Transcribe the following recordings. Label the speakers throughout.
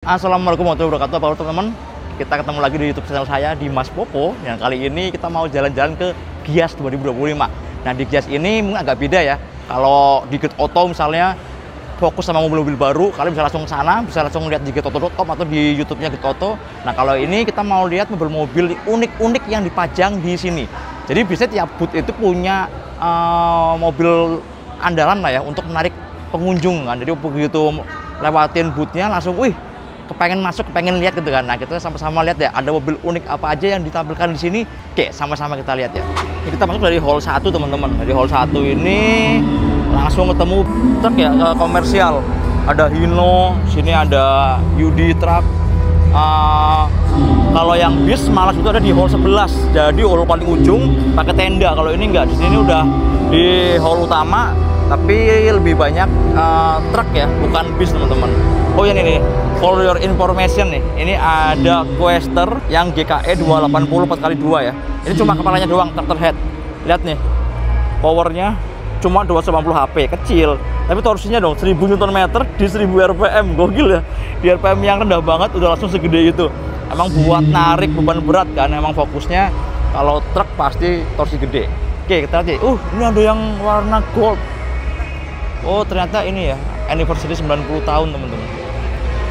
Speaker 1: Assalamualaikum warahmatullahi wabarakatuh. Apa kabar teman-teman? Kita ketemu lagi di YouTube channel saya, Dimas Popo. Yang kali ini kita mau jalan-jalan ke Gias 2025. Nah, di Gias ini mungkin agak beda ya. Kalau di Get Auto misalnya fokus sama mobil-mobil baru, kalian bisa langsung ke sana, bisa langsung lihat di getauto.com atau di YouTube-nya Get Auto. Nah, kalau ini kita mau lihat mobil-mobil unik-unik yang dipajang di sini. Jadi biasanya tiap booth itu punya mobil andalan lah ya untuk menarik pengunjung kan. Jadi begitu lewatin booth-nya langsung, wih, kepengen masuk, kepengen lihat gitu kan. Nah, kita sama-sama lihat ya, ada mobil unik apa aja yang ditampilkan di sini. Oke, sama-sama kita lihat ya. Ini kita masuk dari hall 1 teman-teman. Dari hall 1 ini langsung ketemu truk ya, komersial. Ada Hino, sini ada Yudi Truck. Kalau yang bis malah itu ada di hall 11. Jadi hall paling ujung pakai tenda. Kalau ini enggak, di sini udah di hall utama, tapi lebih banyak truk ya, bukan bis teman-teman. Oh ya nih, for your information nih, ini ada Quester yang GKE 280 4x2 ya. Ini cuma kepalanya doang, tractor head. Lihat nih, powernya cuma 290 HP, kecil. Tapi torsinya dong 1000 Nm di 1000 RPM, gokil ya. Di RPM yang rendah banget udah langsung segede itu. Emang buat narik beban berat kan, emang fokusnya kalau truk pasti torsi gede. Oke, kita lihat. Ini ada yang warna gold. Oh, ternyata ini ya, anniversary 90 tahun teman-teman.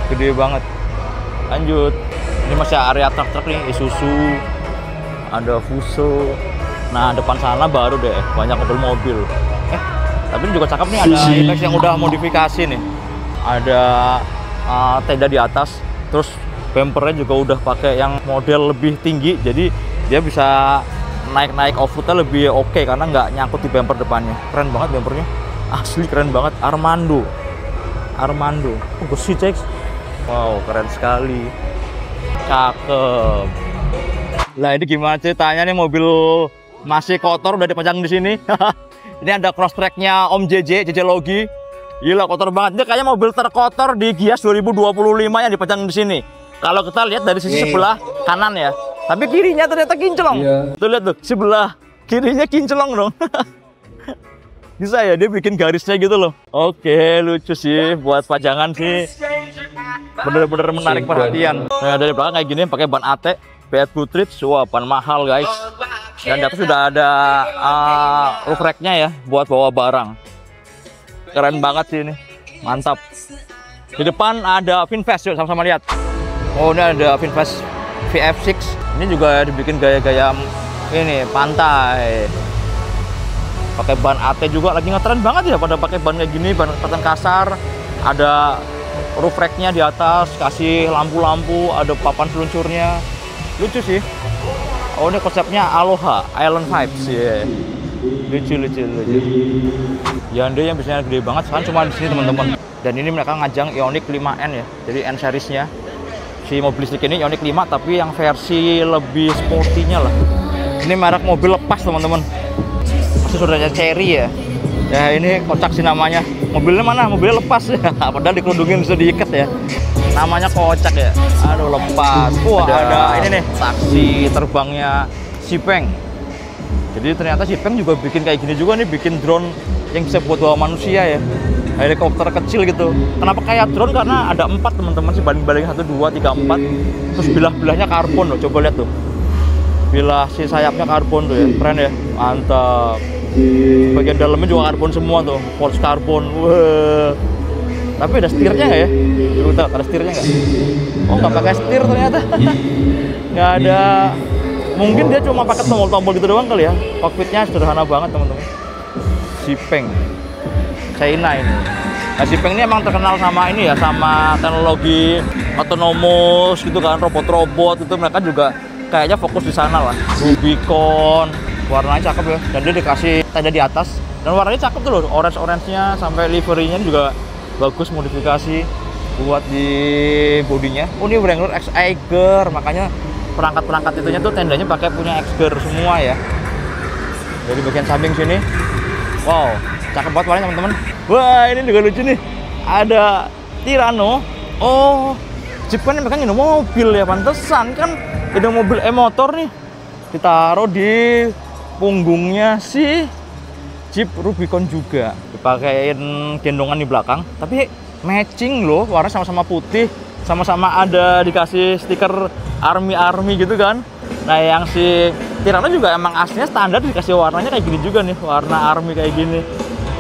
Speaker 1: Gede banget. Lanjut. Ini masih area truk-truk nih, Isuzu, ada Fuso. Nah, depan sana baru deh banyak mobil-mobil. Tapi ini juga cakep nih, ada Apex yang udah modifikasi nih. Ada tenda di atas, terus bumpernya juga udah pakai yang model lebih tinggi, jadi dia bisa naik-naik off-roadnya lebih oke karena nggak nyangkut di bumper depannya. Keren banget bumpernya, asli keren banget. Armando, oh besi cek. Wow, keren sekali. Cakep. Lah ini gimana ceritanya nih, mobil masih kotor udah dipajang di sini. Ini ada cross track-nya Om JJ Logi. Gila, kotor banget. Ini kayaknya mobil terkotor di Gias 2025 yang dipajang di sini. Kalau kita lihat dari sisi sebelah kanan ya. Tapi kirinya ternyata kinclong. Iya. Tuh lihat tuh, sebelah kirinya kinclong dong. Bisa ya dia bikin garisnya gitu loh. Oke, lucu sih buat pajangan sih. Bener-bener menarik perhatian. Nah, dari belakang kayak gini pakai ban AT, Fiat Butridge, wah ban mahal guys. Dan di atas sudah ada roof rack-nya ya buat bawa barang. Keren banget sih ini, mantap. Di depan ada VinFast, yuk sama-sama lihat. Oh, ini ada VinFast VF6. Ini juga dibikin gaya-gaya ini pantai. Pakai ban AT juga, lagi ngetren banget ya pada pakai ban kayak gini, ban kelihatan kasar. Ada roof rack-nya di atas, kasih lampu-lampu, ada papan seluncurnya. Lucu sih. Oh, ini konsepnya Aloha Island Vibes ya. Lucu. Hyundai yang biasanya gede banget sekarang cuma di sini teman-teman. Dan ini mereka ngajang Ioniq 5N ya. Jadi N series-nya. Si mobil listrik ini Ioniq 5 tapi yang versi lebih sporty-nya lah. Ini merek mobil lepas teman-teman. Masih sudahnya Cherry ya. Ya ini kocak sih namanya. Mobilnya mana? Mobilnya lepas ya. Padahal dikerudungin bisa diikat ya. Namanya kocak ya. Aduh, lepas. Wah, ada ini nih, taksi terbangnya Xpeng. Jadi ternyata Xpeng juga bikin kayak gini juga nih, bikin drone yang bisa buat bawa manusia ya. Helikopter kecil gitu. Kenapa kayak drone? Karena ada 4 teman-teman sih, banding-banding 1 2 3 4. Terus bilah-bilahnya karbon loh. Coba lihat tuh. Bilah si sayapnya karbon tuh ya. Keren ya. Mantap. Bagian dalamnya juga karbon semua tuh, force karbon. Wah. Tapi ada setirnya nggak ya? Coba ada setirnya nggak? Oh, nggak pakai setir ternyata. Nggak ada. Mungkin dia cuma pakai tombol-tombol gitu doang kali ya. Cockpitnya sederhana banget teman-teman. Xpeng, China ini. Nah, Xpeng ini emang terkenal sama ini ya, sama teknologi otonomous gitu kan, robot-robot itu mereka juga kayaknya fokus di sana lah. Rubicon. Warnanya cakep ya, dan dia dikasih tenda di atas dan warnanya cakep tuh loh, orange-nya sampai liverynya juga bagus, modifikasi buat di bodinya. Oh, ini Wrangler X Eiger, makanya perangkat-perangkat itunya tuh tendanya pakai punya Eiger semua ya. Dari bagian samping sini, wow, cakep banget warnanya teman-teman. Wah, ini juga lucu nih, ada Tirano. Oh, Jeep kan mereka ngino mobil ya, pantesan kan ada mobil e-motor nih ditaruh di punggungnya si Jeep Rubicon juga. Dipakein gendongan di belakang, tapi matching loh, warna sama-sama putih. sama-sama ada dikasih stiker army gitu kan. Nah yang si Tirano juga emang aslinya standar dikasih warnanya kayak gini juga nih, warna army kayak gini.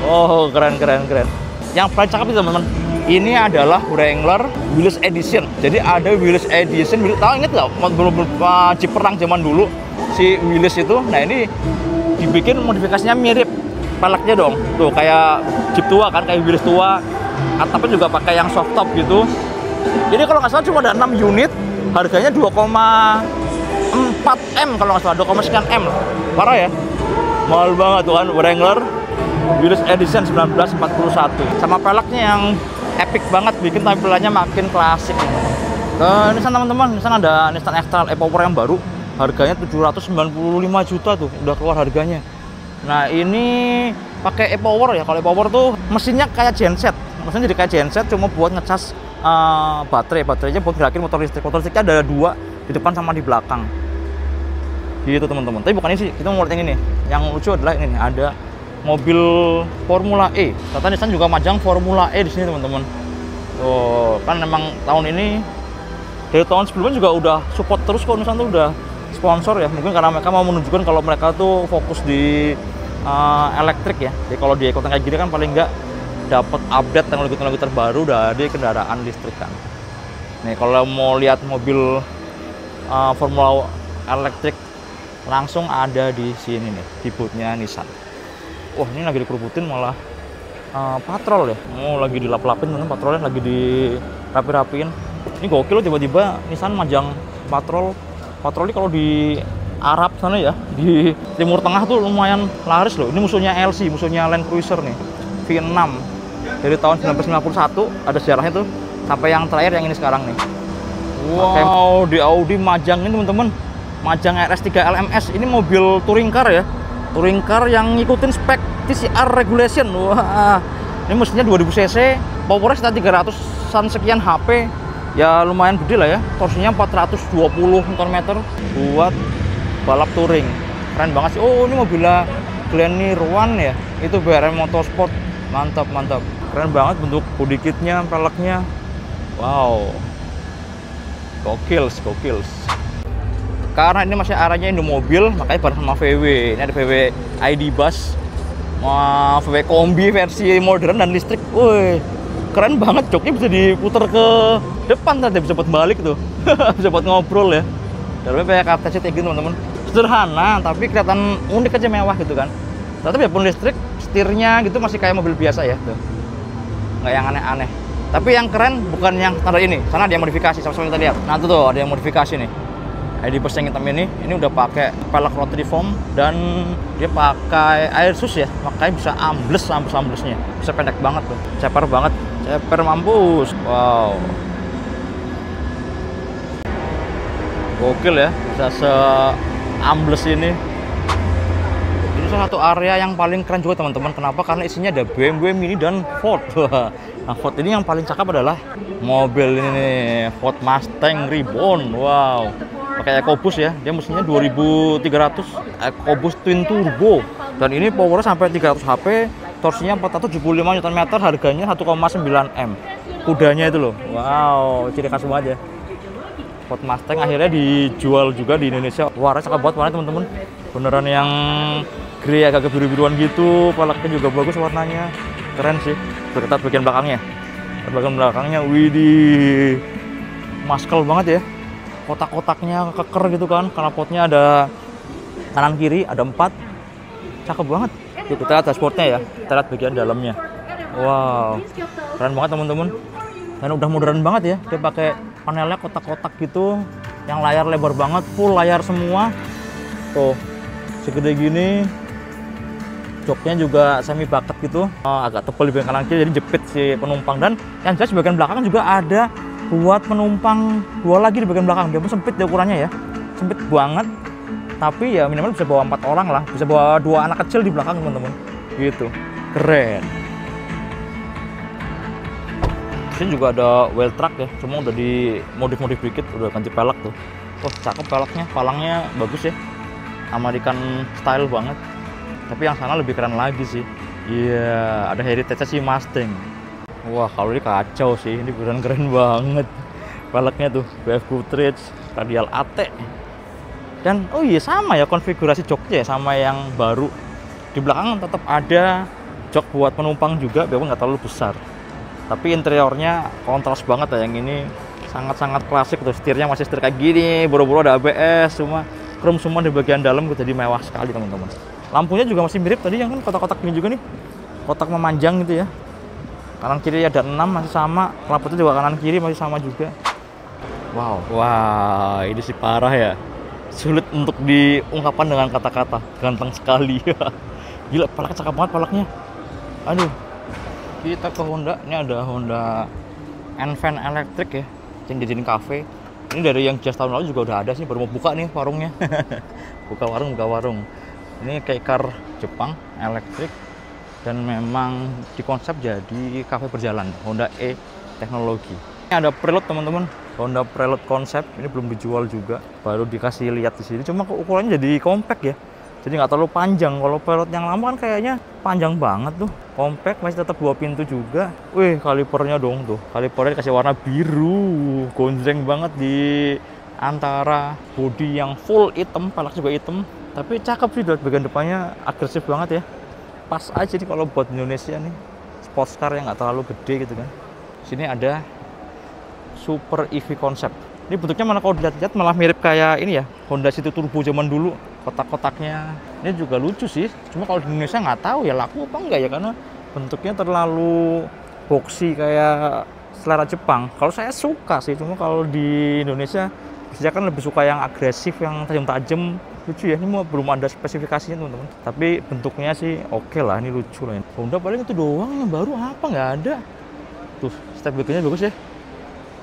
Speaker 1: Oh keren. Yang paling cakep itu teman-teman, ini adalah Wrangler Wheelers Edition. Jadi ada Wheelers Edition, tahu inget nggak Jeep perang zaman dulu si Wheelers itu? Nah ini dibikin modifikasinya mirip peleknya dong, tuh kayak Jeep tua kan, kayak Wheelers tua, atapnya juga pakai yang soft top gitu. Ini kalau nggak salah cuma ada 6 unit, harganya 2,4 M kalau nggak salah, 2, sekian M. Parah ya, mahal banget tuh kan Wrangler Wheelers Edition 1941. Sama peleknya yang epic banget, bikin tampilannya makin klasik. Nissan teman-teman, Nissan ada Nissan X-Trail e-Power yang baru, harganya 795 juta tuh, udah keluar harganya. Nah ini pakai e-Power ya, kalau e-Power tuh mesinnya kayak genset, mesinnya jadi kayak genset, cuma buat ngecas baterainya buat gerakin motor listriknya ada 2 di depan sama di belakang gitu teman-teman. Tapi bukan ini sih, kita mau lihat yang ini. Yang lucu adalah ini nih, ada mobil Formula E. Kata Nissan juga majang Formula E di sini teman-teman. Tuh kan memang tahun ini, dari tahun sebelumnya juga udah support terus kok, Nissan tuh udah sponsor ya. Mungkin karena mereka mau menunjukkan kalau mereka tuh fokus di elektrik ya. Jadi kalau di kota kayak gini kan paling nggak dapat update teknologi terbaru dari kendaraan listrik kan. Nih kalau mau lihat mobil Formula elektrik langsung ada di sini nih, di boothnya Nissan. Wah ini lagi dikerubutin malah patrol ya, lagi dilap-lapin teman, patrolnya lagi dirapi-rapiin. Ini gokil loh, tiba-tiba Nissan majang patroli. Kalau di Arab sana ya, di Timur Tengah tuh lumayan laris loh. Ini musuhnya LC, musuhnya Land Cruiser nih, V6 dari tahun 1991, ada sejarahnya tuh sampai yang terakhir yang ini sekarang nih. Wow, di Audi majang ini teman-teman, majang RS3 LMS. Ini mobil touring car ya, touring car yang ngikutin spek TCR regulation. Wah, ini mesinnya 2000 cc, powernya sekitar 300-an sekian HP, ya lumayan gede lah ya. Torsinya 420 Nm buat balap touring, keren banget sih. Oh ini mobilnya Glenir One ya, itu BRM Motorsport, mantap, keren banget bentuk body kitnya, peleknya, wow, gokils. Karena ini masih arahnya Indomobil, makanya bareng sama VW. Ini ada VW ID Bus, VW Kombi versi modern dan listrik. Woi, keren banget, joknya bisa diputar ke depan, tadi bisa buat balik tuh, bisa buat ngobrol ya. Dalamnya kayak kartu kayak gitu teman-teman. Sederhana tapi kelihatan unik aja, mewah gitu kan. Tapi biarpun listrik, setirnya gitu masih kayak mobil biasa ya tuh, nggak yang aneh-aneh. Tapi yang keren bukan yang standar ini, sana ada yang modifikasi, sama-sama kita lihat. Nah tuh ada yang modifikasi nih. ID Bus yang hitam ini udah pakai pelek rotary foam dan dia pakai air sus ya, makanya bisa amblesnya, bisa pendek banget tuh, ceper banget, ceper mampus. Wow, gokil ya, bisa se-ambles ini. Ini salah satu area yang paling keren juga teman-teman. Kenapa? Karena isinya ada BMW Mini dan Ford. Nah Ford ini yang paling cakep adalah mobil ini nih, Ford Mustang Reborn. Wow, pakai EcoBoost ya, dia mesinnya 2300 EcoBoost Twin Turbo, dan ini powernya sampai 300 HP, torsinya 475 Nm, harganya 1,9 M. Kudanya itu loh, wow, ciri khas banget ya. Ford Mustang akhirnya dijual juga di Indonesia. Warnanya cakep banget warnanya teman-teman, beneran yang grey agak biru-biruan gitu, peleknya juga bagus warnanya, keren sih. Kita bagian belakangnya, widih, maskel banget ya. Kotak-kotaknya keker gitu kan, karena potnya ada kanan kiri, ada 4, cakep banget. Yuk kita lihat dashboardnya ya, kita lihat bagian dalamnya. Wow, keren banget teman-teman, dan udah modern banget ya. Dia pakai panelnya kotak-kotak gitu, yang layar lebar banget, full layar semua. Tuh segede gini, joknya juga semi bucket gitu, agak tebal di bagian kanan kiri, jadi jepit si penumpang. Dan yang jelas di bagian belakang juga ada buat penumpang 2 lagi di bagian belakang. Dia pun sempit deh ukurannya ya, sempit banget, tapi ya minimal bisa bawa 4 orang lah, bisa bawa 2 anak kecil di belakang teman-teman gitu, keren. Sini juga ada wheel truck ya, cuma udah di modif dikit, udah ganti pelek tuh. Oh cakep peleknya, palangnya bagus ya, American style banget. Tapi yang sana lebih keren lagi sih. Iya, ada heritage si Mustang. Wah, kalau ini kacau sih, ini beneran keren banget. Velgnya tuh BF Goodrich, radial AT. Dan oh iya sama ya konfigurasi joknya ya sama yang baru. Di belakang tetap ada jok buat penumpang juga, biarpun nggak terlalu besar. Tapi interiornya kontras banget ya, yang ini sangat-sangat klasik tuh. Setirnya masih setir kayak gini, boro-boro ada ABS, cuma chrome semua di bagian dalam, jadi mewah sekali teman-teman. Lampunya juga masih mirip tadi yang kan kotak-kotak ini juga nih, kotak memanjang gitu ya. Kanan kiri ada 6 masih sama, lampunya juga kanan kiri masih sama juga. Wow, wah ini sih parah ya, sulit untuk diungkapkan dengan kata-kata, ganteng sekali. Gila, palaknya cakep banget palaknya. Aduh, kita ke Honda. Ini ada Honda N-Van elektrik ya, yang dijadiin cafe. Ini dari yang just tahun lalu juga udah ada sih, baru mau buka nih warungnya. buka warung. Ini kayak car Jepang elektrik, dan memang dikonsep jadi cafe berjalan, Honda E teknologi. Ini ada preload teman-teman, Honda Preload konsep. Ini belum dijual juga, baru dikasih lihat di sini. Cuma ukurannya jadi compact ya, jadi nggak terlalu panjang. Kalau Preload yang lama kan kayaknya panjang banget tuh. Compact, masih tetap 2 pintu juga. Wih, kalipernya dong tuh, kalipernya dikasih warna biru, gonjreng banget di antara bodi yang full hitam, pelak juga hitam. Tapi cakep sih, lihat bagian depannya agresif banget ya. Pas aja nih kalau buat Indonesia nih, sports car yang nggak terlalu gede gitu kan. Sini ada Super EV konsep. Ini bentuknya mana kalau dilihat-lihat malah mirip kayak ini ya, Honda City Turbo zaman dulu. Kotak-kotaknya ini juga lucu sih. Cuma kalau di Indonesia nggak tahu ya laku apa enggak ya, karena bentuknya terlalu boxy kayak selera Jepang. Kalau saya suka sih, cuma kalau di Indonesia biasanya kan lebih suka yang agresif, yang tajam-tajam. Lucu ya, ini belum ada spesifikasinya teman-teman. Tapi bentuknya sih oke lah, ini lucu lah. Honda paling itu doang, yang baru apa nggak ada. Tuh, step backnya bagus ya.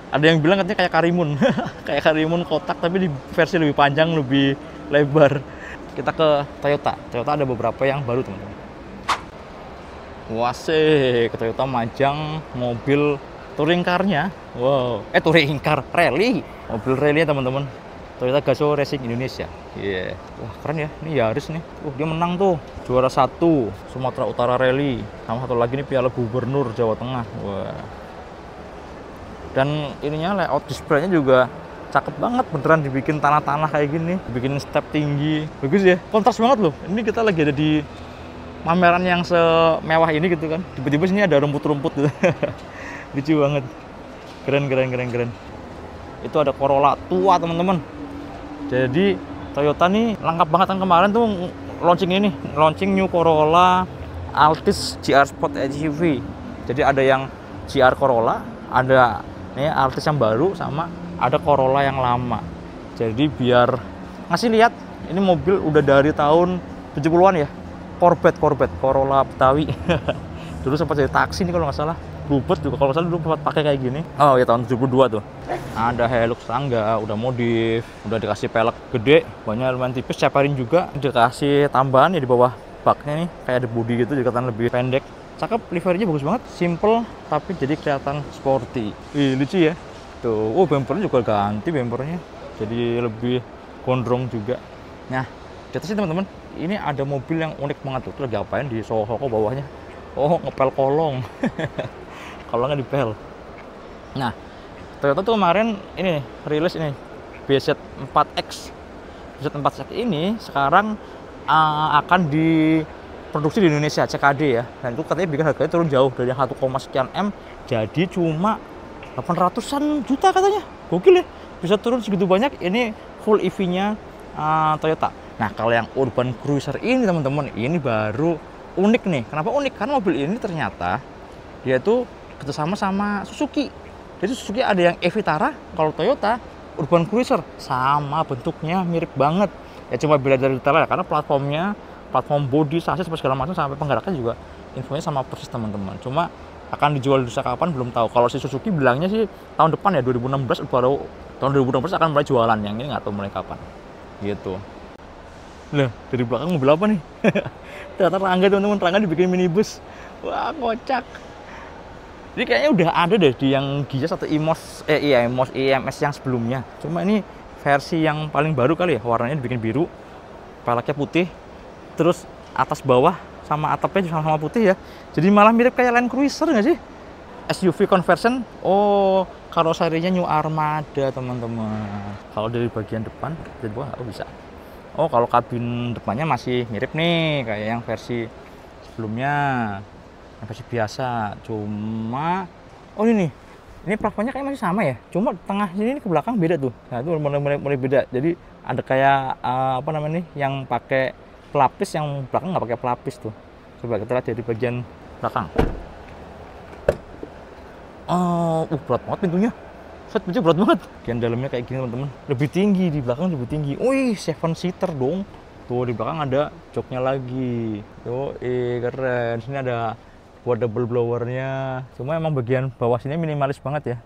Speaker 1: Ada yang bilang katanya kayak Karimun. Kayak Karimun kotak, tapi di versi lebih panjang, lebih lebar. Kita ke Toyota. Toyota ada beberapa yang baru teman-teman. Wasih, ke Toyota majang mobil touring car-nya. Wow, touring car, rally. Mobil rally-nya teman-teman. Toyota Gazoo Racing Indonesia. Iya. Wah, keren ya. Ini Yaris nih. Dia menang tuh. Juara 1 Sumatera Utara Rally. Sama satu lagi nih Piala Gubernur Jawa Tengah. Wah. Dan ininya layout display-nya juga cakep banget, beneran dibikin tanah-tanah kayak gini, bikin step tinggi, bagus ya, kontras banget loh. Ini kita lagi ada di pameran yang semewah ini gitu kan, tiba-tiba sini ada rumput-rumput gitu. Lucu banget, keren. Itu ada Corolla tua teman-teman. Jadi Toyota nih lengkap banget kan, kemarin tuh launching new Corolla Altis GR Sport SUV. Jadi ada yang GR Corolla, ada nih Altis yang baru, sama ada Corolla yang lama. Jadi biar ngasih lihat, ini mobil udah dari tahun 70-an ya. Corvette Corolla Betawi. Dulu sempat jadi taksi nih kalau nggak salah. Bluebird juga kalau nggak salah dulu sempat pakai kayak gini. Oh ya, tahun 72 tuh. Ada Hilux tangga, udah modif, udah dikasih pelek gede, banyak lumayan tipis, ceparin juga, dikasih tambahan ya di bawah baknya nih, kayak ada bodi gitu, jadi kelihatan lebih pendek. Cakep, liverynya bagus banget, simple tapi jadi kelihatan sporty. Lucu ya. Tuh, bumpernya juga ganti bumpernya, jadi lebih gondrong juga. Nah, di atas sih teman-teman, ini ada mobil yang unik banget tuh. Lagi apain di Soho bawahnya? Oh, ngepel kolong. Kolongnya dipel. Nah, Toyota tuh kemarin ini rilis ini BZ4X. BZ4X ini sekarang akan diproduksi di Indonesia, CKD ya. Dan itu katanya bikin harganya turun jauh dari 1, sekian M jadi cuma 800-an juta katanya. Gokil ya, bisa turun segitu banyak. Ini full EV-nya Toyota. Nah, kalau yang urban cruiser ini teman-teman, ini baru unik nih. Kenapa unik? Karena mobil ini ternyata dia tuh kerjasama sama Suzuki. Jadi Suzuki ada yang e-Vitara, kalau Toyota urban cruiser sama bentuknya mirip banget. Ya cuma beda dari detail ya, karena platform body, sasis segala macam sampai penggeraknya juga infonya sama persis teman-teman. Cuma akan dijual di kapan belum tahu. Kalau si Suzuki bilangnya sih tahun depan ya, 2016 baru tahun 2016 akan mulai jualan. Yang ini nggak tahu mulai kapan. Gitu. Lah, dari belakang mobil apa nih? Ternyata Rangga teman-teman, Rangga dibikin minibus. Wah, kocak. Jadi kayaknya udah ada deh di yang Gias atau IMOS IMS yang sebelumnya. Cuma ini versi yang paling baru kali ya, warnanya dibikin biru, peleknya putih, terus atas bawah sama atapnya sama putih ya. Jadi malah mirip kayak Land Cruiser nggak sih? SUV conversion. Oh, karoserinya New Armada teman-teman. Kalau dari bagian depan dari bawah nggak bisa. Oh, kalau kabin depannya masih mirip nih kayak yang versi sebelumnya, yang versi biasa. Cuma oh ini plafonnya kayak masih sama ya. Cuma tengah sini ke belakang beda tuh. Nah itu mulai beda. Jadi ada kayak apa namanya nih, yang pakai pelapis, yang belakang nggak pakai pelapis tuh. Coba kita lihat dari bagian belakang. Berat banget pintunya. Pintunya berat banget. Bagian dalamnya kayak gini teman-teman. Lebih tinggi, di belakang lebih tinggi. Wih, 7-seater dong. Tuh di belakang ada joknya lagi. Tuh, keren. Sini ada buat double blowernya. Cuma emang bagian bawah sini minimalis banget ya.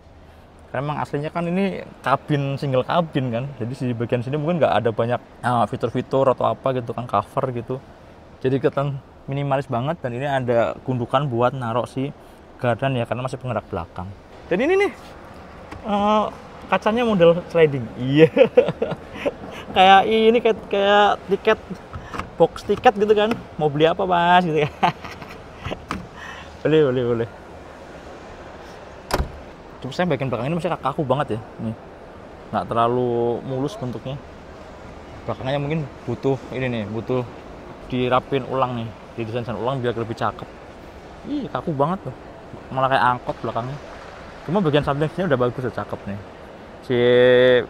Speaker 1: Karena emang aslinya kan ini kabin, single kabin kan. Jadi di bagian sini mungkin nggak ada banyak fitur-fitur atau apa gitu kan, cover gitu. Jadi kelihatan minimalis banget. Dan ini ada gundukan buat naruh si gardan ya, karena masih penggerak belakang. Dan ini nih kacanya model sliding. Iya. Kayak ini kayak tiket, box tiket gitu kan. Mau beli apa mas gitu ya. boleh. Cuma saya bagian belakang ini masih kaku banget ya. Nih, nggak terlalu mulus bentuknya. Belakangnya mungkin butuh ini nih, butuh dirapin ulang nih, didesain ulang biar lebih cakep. Ih, kaku banget tuh. Malah kayak angkot belakangnya. Cuma bagian samping sini udah bagus, udah cakep nih. Si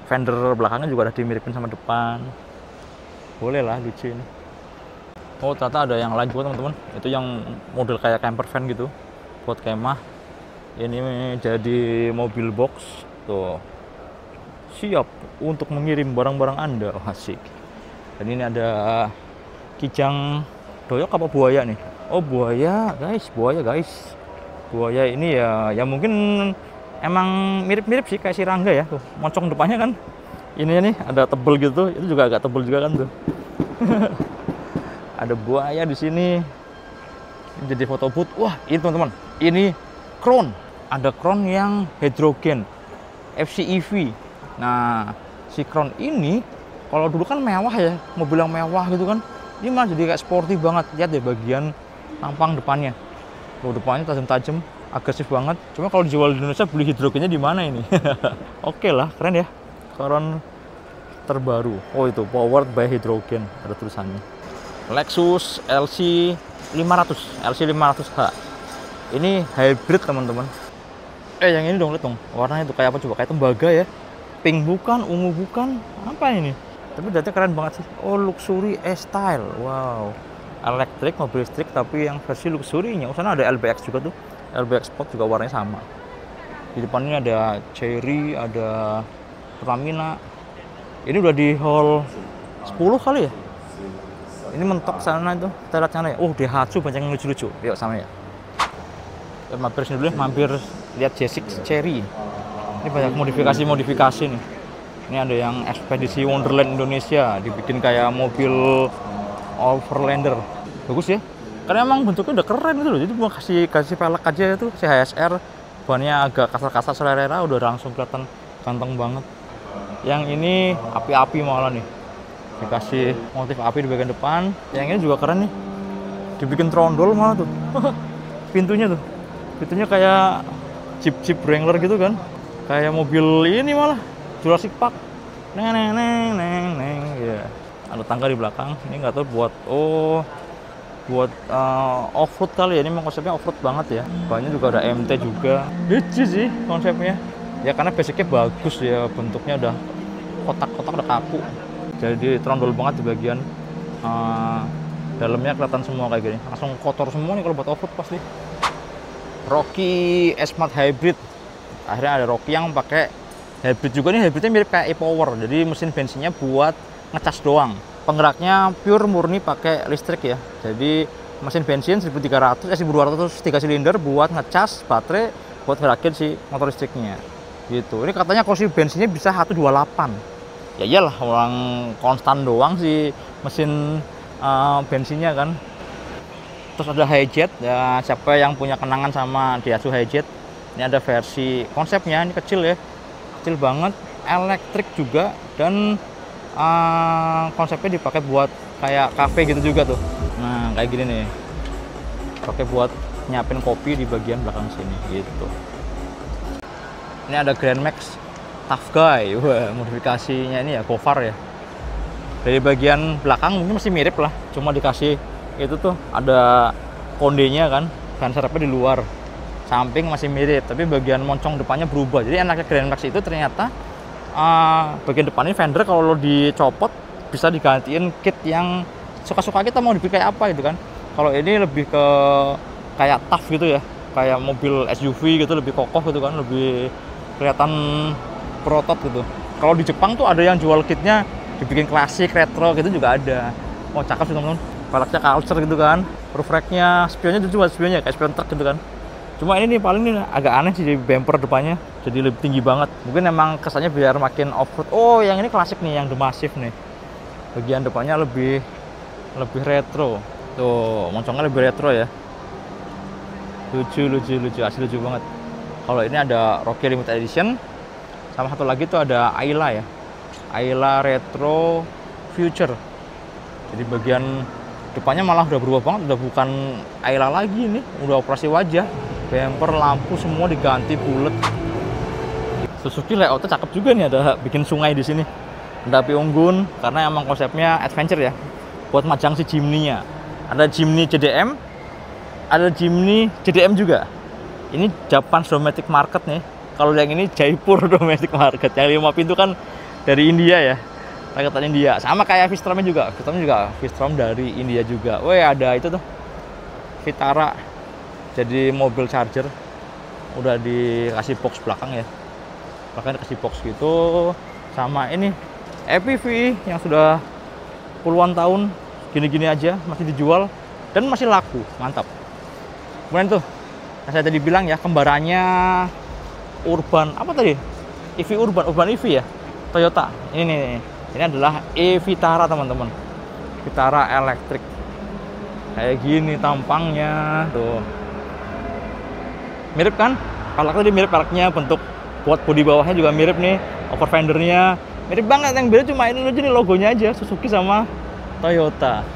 Speaker 1: fender belakangnya juga udah dimiripin sama depan. Boleh lah, lucu ini. Oh, ternyata ada yang lain juga teman-teman. Itu yang model kayak camper van gitu, buat kemah. Ini jadi mobil box tuh, siap untuk mengirim barang-barang Anda. Asik. Dan ini ada kijang doyok apa buaya nih? Oh, buaya guys. Buaya ini ya mungkin emang mirip-mirip sih kayak si Rangga ya. Tuh, moncong depannya kan. Ini nih ada tebel gitu, itu juga agak tebel juga kan tuh. Ada buaya di sini. Jadi foto booth. Wah, ini teman-teman. Ini Crown. Ada Crown yang hidrogen FCEV. Nah, si Crown ini kalau dulu kan mewah ya, mobil yang mewah gitu kan. Ini malah jadi kayak sporty banget. Lihat deh bagian tampang depannya. Loh, depannya tajam-tajam, agresif banget. Cuma kalau dijual di Indonesia beli hidrogennya di mana ini? Oke lah, keren ya. Crown terbaru. Oh, itu powered by hydrogen, ada tulisannya. Lexus LC500H. Ini hybrid teman-teman. Yang ini dong, lihat dong. Warnanya tuh kayak apa coba? Kayak tembaga ya. Pink bukan, ungu bukan. Apa ini? Tapi datanya keren banget sih. Oh, luxury style. Wow. Elektrik, mobil listrik tapi yang versi luxury-nya. Oh, sana ada LBX juga tuh. LBX Sport juga warnanya sama. Di depannya ada Chery, ada Pertamina. Ini udah di hall 10 kali ya. Ini mentok sana itu, kita lihat sana ya. Oh, Daihatsu banyak yang lucu-lucu. Yuk sama ya. Mampir sini dulu ya, mampir lihat J6 Chery. Ini banyak modifikasi nih. Ini ada yang ekspedisi Wonderland Indonesia, dibikin kayak mobil Overlander. Bagus ya. Karena emang bentuknya udah keren gitu loh. Jadi mau kasih velg aja itu si HSR, bannya agak kasar-kasar selera, udah langsung kelihatan ganteng banget. Yang ini api-api malah nih. Dikasih motif api di bagian depan. Yang ini juga keren nih. Dibikin trondol malah tuh. Pintunya kayak Jeep Wrangler gitu kan. Kayak mobil ini malah Jurassic Park. Neng. Ya. Ada tangga di belakang. Ini nggak tahu buat off-road kali ya. Ini memang konsepnya off-road banget ya. Bannya juga ada MT juga. Lucu sih konsepnya. Ya karena basicnya bagus ya. Bentuknya udah kotak-kotak, udah kaku. Jadi trondol banget di bagian dalamnya kelihatan semua kayak gini. Langsung kotor semua nih kalau buat off-road pasti. Rocky S-Smart Hybrid. Akhirnya ada Rocky yang pakai hybrid juga nih. Hybridnya mirip kayak e-Power. Jadi mesin bensinnya buat ngecas doang. Penggeraknya pure murni pakai listrik ya. Jadi mesin bensin 1200 3 silinder buat ngecas baterai buat ngerakin si motor listriknya. Gitu. Ini katanya kursi bensinnya bisa 128. Ya iyalah, orang konstan doang si mesin bensinnya kan. Terus ada Hijet ya, siapa yang punya kenangan sama Daihatsu Hijet. Ini ada versi konsepnya, ini kecil ya. Kecil banget, elektrik juga, dan konsepnya dipakai buat kayak cafe gitu juga tuh. Nah, kayak gini nih. Pakai buat nyiapin kopi di bagian belakang sini gitu. Ini ada Grand Max Tough Guy. Wah, modifikasinya ini ya Gofar ya. Dari bagian belakang mungkin masih mirip lah, cuma dikasih itu tuh ada kondenya kan, ban serepnya di luar. Samping masih mirip, tapi bagian moncong depannya berubah. Jadi enaknya Grand Max itu ternyata bagian depan ini fender kalau lo dicopot bisa digantiin kit yang suka-suka kita mau dibikin kayak apa gitu kan. Kalau ini lebih ke kayak tough gitu ya, kayak mobil SUV gitu, lebih kokoh gitu kan, lebih kelihatan protot gitu. Kalau di Jepang tuh ada yang jual kitnya dibikin klasik, retro gitu juga ada. Oh cakep sih teman-teman, velgnya culture gitu kan, roof racknya, spionnya itu juga spionnya kayak spion truk gitu kan. Cuma ini nih paling nih agak aneh sih, di bumper depannya jadi lebih tinggi banget. Mungkin emang kesannya biar makin off-road. Oh yang ini klasik nih, yang The Massive nih. Bagian depannya lebih retro. Tuh moncongnya lebih retro ya. Lucu, asli lucu banget. Kalau ini ada Rocky Limited Edition. Sama satu lagi tuh ada Ayla ya. Ayla Retro Future. Jadi bagian depannya malah udah berubah banget, udah bukan Ayla lagi nih, udah operasi wajah. Bumper, lampu semua diganti bulat. Suzuki layoutnya cakep juga nih, ada bikin sungai di sini. Ada api unggun karena emang konsepnya adventure ya. Buat majang si Jimny-nya. Ada Jimny JDM, ada Jimny JDM juga. Ini Japan Domestic Market nih. Kalau yang ini Jaipur Domestic Market. Yang 5 pintu kan dari India ya. Rakitan India. Sama kayak V-Strom juga. V-Strom dari India juga. Weh, ada itu tuh Vitara. Jadi mobil charger. Udah dikasih box belakang ya. Belakang dikasih box gitu. Sama ini EPV yang sudah puluhan tahun gini-gini aja masih dijual dan masih laku. Mantap. Kemudian tuh saya tadi bilang ya, kembarannya Urban apa tadi? EV Urban EV ya, Toyota. Ini adalah e-Vitara teman-teman. Vitara elektrik. Kayak gini tampangnya tuh. Mirip kan? Palaknya dia mirip, palaknya bentuk buat bodi bawahnya juga mirip nih. Over fendernya mirip banget, yang beda cuma ini aja nih logonya aja, Suzuki sama Toyota.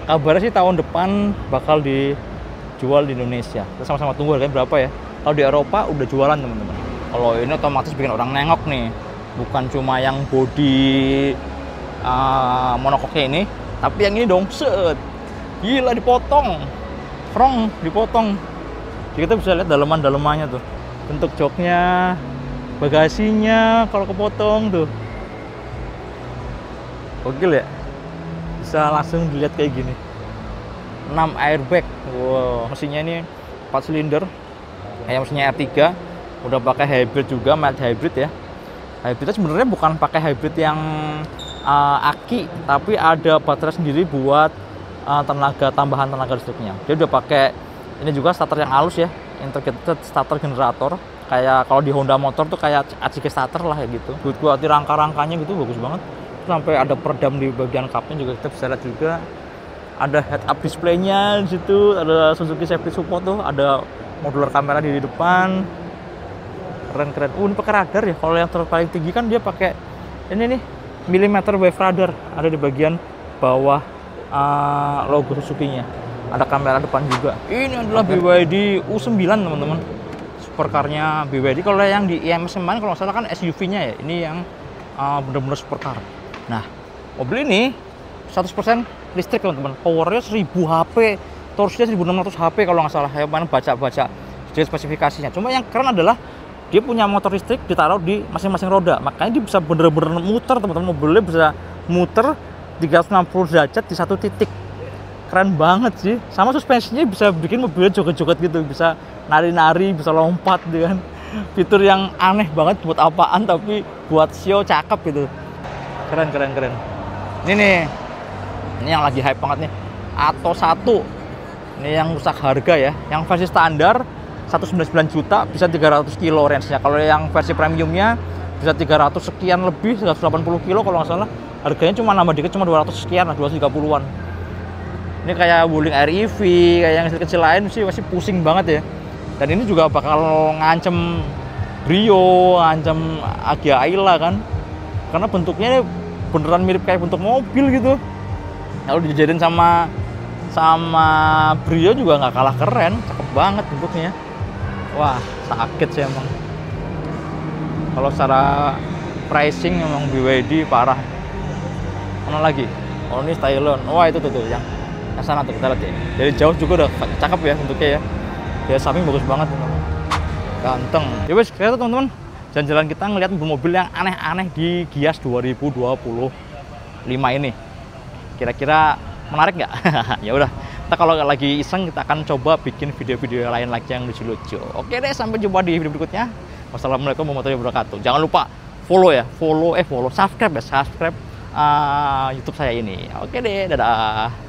Speaker 1: Kabarnya sih tahun depan bakal dijual di Indonesia. Kita sama-sama tunggu harganya berapa ya. Kalau di Eropa udah jualan teman-teman. Kalau ini otomatis bikin orang nengok nih. Bukan cuma yang bodi monocoque ini, tapi yang ini dong, set. Gila dipotong. Front dipotong. Jadi kita bisa lihat daleman-dalemannya tuh. Bentuk joknya, bagasinya kalau kepotong tuh. Gokil ya. Bisa langsung dilihat kayak gini. 6 airbag. Wow, mesinnya ini 4 silinder. Kayak mesinnya R3. Udah pakai hybrid juga, mild hybrid ya. Hybridnya sebenarnya bukan pakai hybrid yang aki, tapi ada baterai sendiri buat tambahan tenaga listriknya. Dia udah pakai ini juga starter yang halus ya, integrated starter generator. Kayak kalau di Honda motor tuh kayak ACG starter lah ya gitu. Buat rangka-rangkanya gitu bagus banget. Sampai ada peredam di bagian cupnya juga kita bisa lihat juga. Ada head up display-nya di situ, ada Suzuki Safety Support tuh, ada modular kamera di depan. Keren. Ini pakai radar ya. Kalau yang terpaling tinggi kan dia pakai ini nih, millimeter wave radar ada di bagian bawah logo Suzuki-nya. Ada kamera depan juga. Ini adalah BYD U9 teman-teman. Supercar-nya BYD. Kalau yang di IMS kemarin kalau nggak salah kan SUV-nya ya. Ini yang benar-benar supercar. Nah, mobil ini 100% listrik teman-teman. Powernya 1000 HP, torsinya 1600 HP kalau nggak salah. Saya mana baca spesifikasinya. Cuma yang keren adalah dia punya motor listrik ditaruh di masing-masing roda. Makanya dia bisa bener-bener muter teman-teman. Mobilnya bisa muter 360 derajat di satu titik. Keren banget sih. Sama suspensinya bisa bikin mobilnya joget-joget gitu, bisa nari-nari, bisa lompat gitu kan. Fitur yang aneh banget buat apaan, tapi buat show cakep gitu. Keren. Ini nih, ini yang lagi hype banget nih, Atto 1. Ini yang rusak harga ya. Yang versi standar 199 juta bisa 300 kilo range-nya. Kalau yang versi premiumnya bisa 300 sekian lebih, 180 kilo kalau nggak salah. Harganya cuma nambah dikit, cuma 200 sekian lah, 230-an. Ini kayak Wuling Air EV, kayak yang kecil-kecil lain sih masih pusing banget ya. Dan ini juga bakal ngancem Brio, ngancem Agya Ayla kan. Karena bentuknya beneran mirip kayak bentuk mobil gitu. Kalau dijadiin sama Brio juga nggak kalah keren, cakep banget bentuknya. Wah, sakit sih emang. Kalau secara pricing emang BYD parah. Mana lagi? Oh, ini Stylon. Wah, itu tuh yang sana tuh, kita lihat ya. Dari jauh juga udah cakep ya bentuknya ya. Dia samping bagus banget, teman-teman. Ganteng. Ya wes, kita teman-teman jalan-jalan kita ngeliat mobil yang aneh-aneh di Gias 2025 ini. Kira-kira menarik nggak? Ya udah, kita kalau lagi iseng kita akan coba bikin video-video lain lagi yang lucu-lucu. Oke deh, sampai jumpa di video berikutnya. Wassalamualaikum warahmatullahi wabarakatuh. Jangan lupa follow ya, subscribe ya, subscribe YouTube saya ini. Oke deh, dadah.